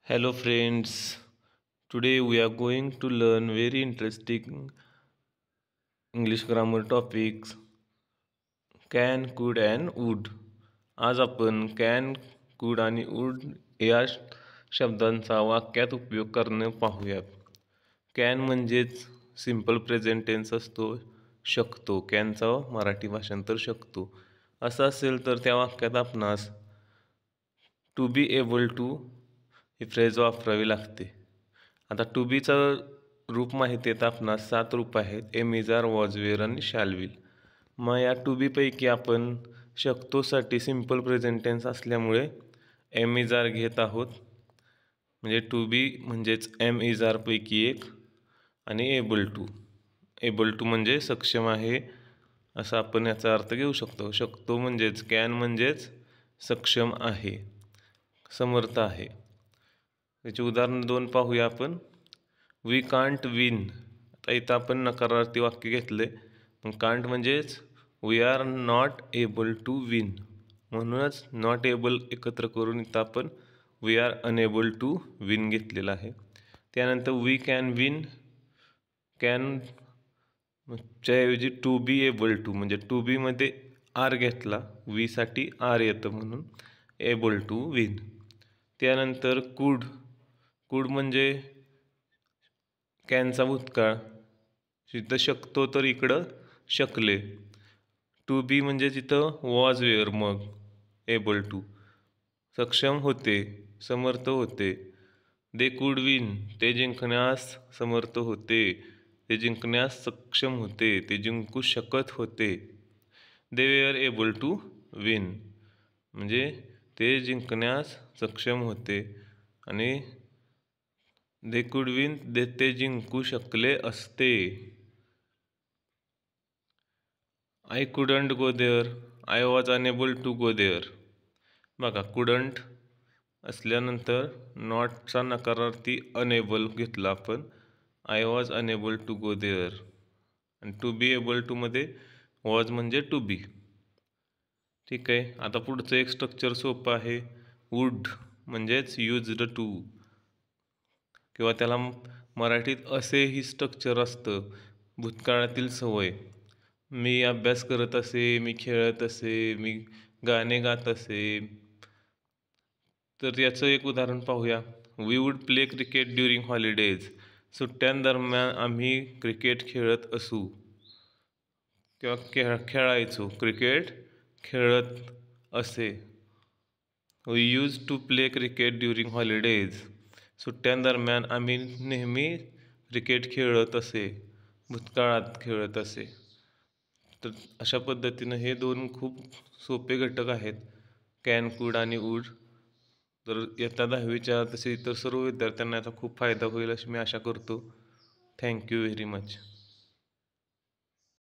Hello friends, today we are going to learn very interesting English grammar topics can, could and would. आज आपण can, could आणि would या शब्दांचा वाक्यात उपयोग करणे पाहूयात. कॅन म्हणजेच सिंपल प्रेझेंट टेन्स असतो, शकतो. कॅनचा मराठी भाषांतर शकतो. असं असेल तर त्या वाक्यात आपणास टू बी एबल टू ही फ्रेज वापरावी लागते. आता टू बीचं रूप माहिती आहेत आपणास 7 रूप आहेत. Am is are, was, were आणि शॅल विल. मग या टू बीपैकी आपण शकतोसाठी सिंपल प्रेझेंट टेन्स असल्यामुळे एम इज आर घेत आहोत. म्हणजे टू बी म्हणजेच एम इज आर पैकी एक आणि एबल टू म्हणजे सक्षम आहे असं आपण याचा अर्थ घेऊ शकतो. शकतो म्हणजेच कॅन म्हणजेच सक्षम आहे, समर्थ आहे. त्याचे उदाहरण 2 पाहूया आपण. We can't win. आता इथं आपण नकारार्थी वाक्य घेतले. पण कांट म्हणजेच we are not able to win. म्हणूनच नॉट एबल एकत्र करून इथं आपण we are unable to win घेतलेलं आहे. त्यानंतर वी कॅन विन. कॅन च्याऐवजी टू बी एबल टू म्हणजे टू बीमध्ये आर घेतला, वीसाठी आर येतं म्हणून एबल टू विन. त्यानंतर कुड म्हणजे कॅनचा भूतकाळ. तिथं शकतो तर इकडं शकले. टू बी म्हणजे तिथं वॉज, वेअर, मग एबल टू सक्षम होते, समर्थ होते. दे कुड विन ते जिंकण्यास समर्थ होते, ते जिंकण्यास सक्षम होते, ते जिंकू शकत होते. They were able to win म्हणजे ते जिंकण्यास सक्षम होते आणि दे कुड विन ते जिंकू शकले असते. I couldn't go there. I was unable to go there. बघा, कुडंट असल्यानंतर नॉटचा नकारार्थी अनेबल घेतला आपण. I was unable to go there. आणि टू बी एबल टूमध्ये वॉज म्हणजे टू बी. ठीक आहे. आता पुढचं एक स्ट्रक्चर सोपं आहे. वुड म्हणजेच युज्ड टू किंवा त्याला मराठीत असेही स्ट्रक्चर असतं, भूतकाळातील सवय. मी अभ्यास करत असे, मी खेळत असे, मी गाणे गात असे. तर याचं एक उदाहरण पाहूया. We would play cricket during holidays. सुट्ट्यांदरम्यान आम्ही क्रिकेट खेळत असू किंवा खेळायचो, क्रिकेट खेळत असे. We used to play cricket during holidays. सुट्ट्यांदरम्यान आम्ही नेहमी क्रिकेट खेळत असे, भूतकाळात खेळत असे. तर अशा पद्धतीनं हे 2 खूप सोपे घटक आहेत, कॅन, कुड आणि वूड. तर इयत्ता 10वीच्या तसे इतर सर्व विद्यार्थ्यांना याचा खूप फायदा होईल अशी मी आशा करतो. Thank you very much.